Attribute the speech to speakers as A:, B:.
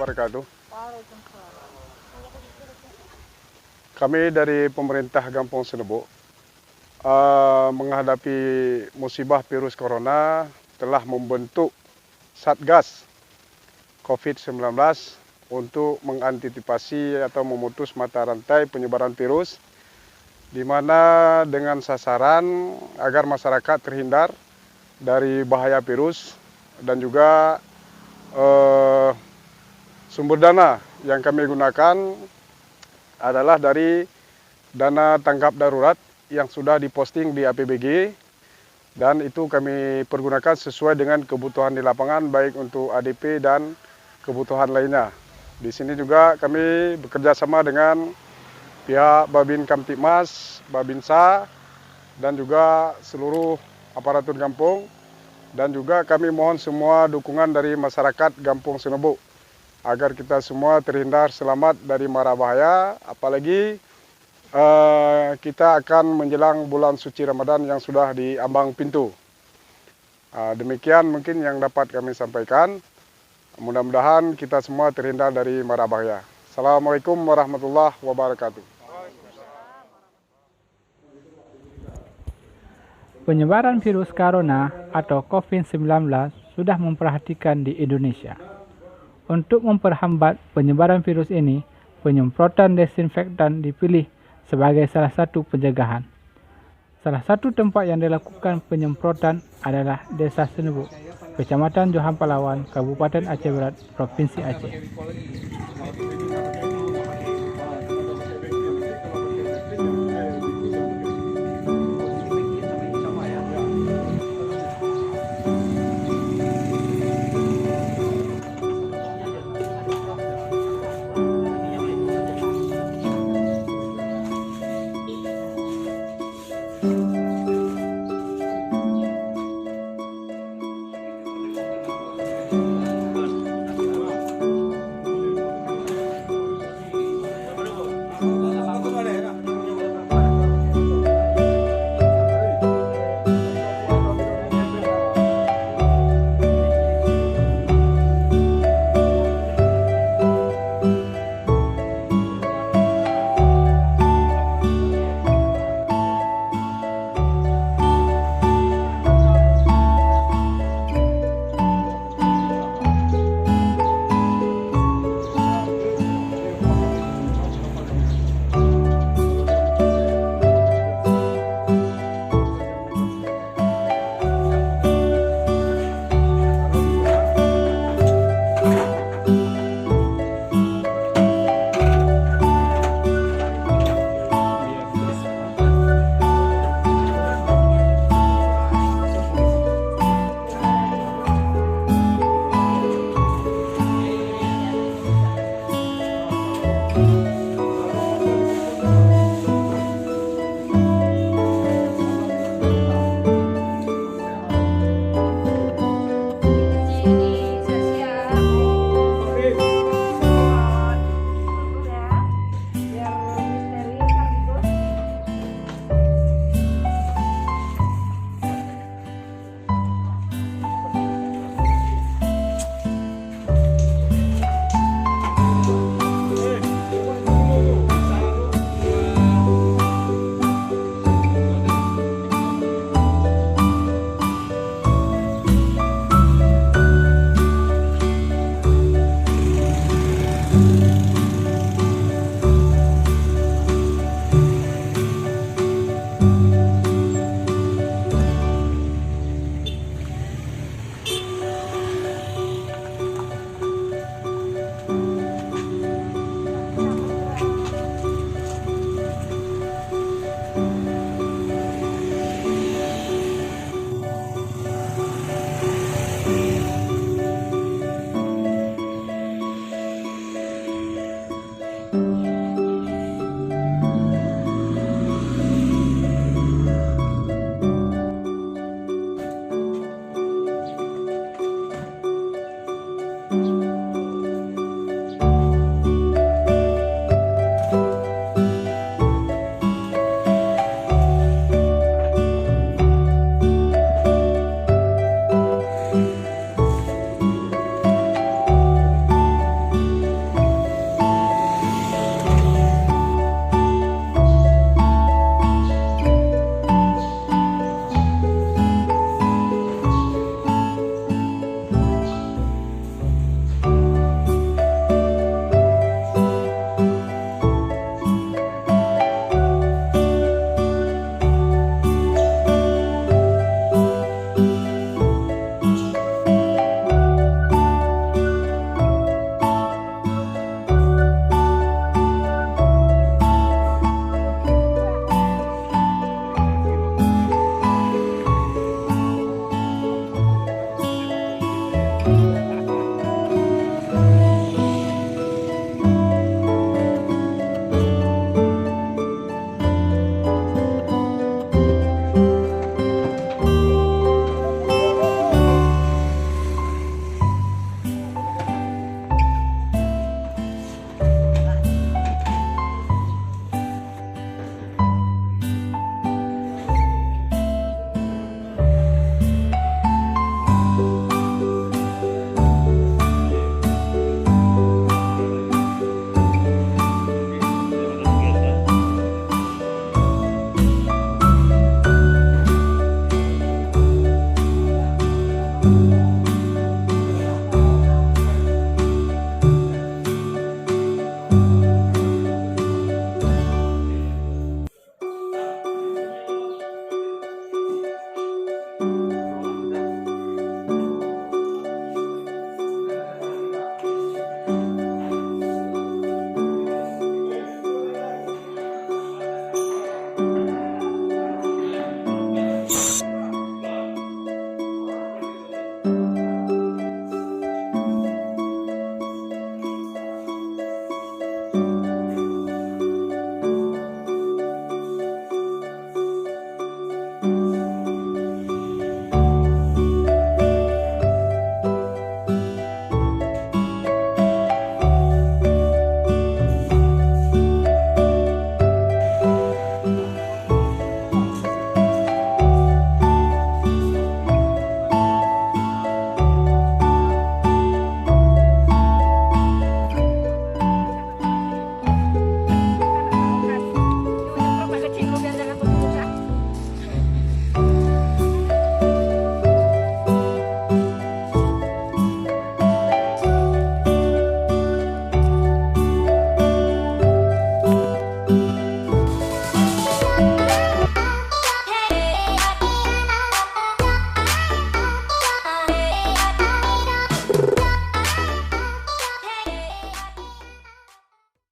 A: wabarakatuh. Kami dari pemerintah Gampong Senebo menghadapi musibah virus corona telah membentuk Satgas COVID-19 untuk mengantisipasi atau memutus mata rantai penyebaran virus, di mana dengan sasaran agar masyarakat terhindar dari bahaya virus dan juga sumber dana yang kami gunakan adalah dari dana tanggap darurat yang sudah diposting di APBG, dan itu kami pergunakan sesuai dengan kebutuhan di lapangan baik untuk ADP dan kebutuhan lainnya. Di sini juga kami bekerja sama dengan pihak Babin Kamtipmas, Babinsa, dan juga seluruh aparatur Gampong, dan juga kami mohon semua dukungan dari masyarakat Gampong Senebo agar kita semua terhindar selamat dari mara bahaya, apalagi kita akan menjelang bulan suci Ramadan yang sudah di ambang pintu. Demikian mungkin yang dapat kami sampaikan. Mudah-mudahan kita semua terhindar dari mara bahaya. Assalamualaikum warahmatullahi wabarakatuh.
B: Penyebaran virus corona atau COVID-19 sudah memperhatikan di Indonesia. Untuk memperhambat penyebaran virus ini, penyemprotan desinfektan dipilih sebagai salah satu pencegahan. Salah satu tempat yang dilakukan penyemprotan adalah Desa Senebo, Kecamatan Johan Palawan, Kabupaten Aceh Barat, Provinsi Aceh.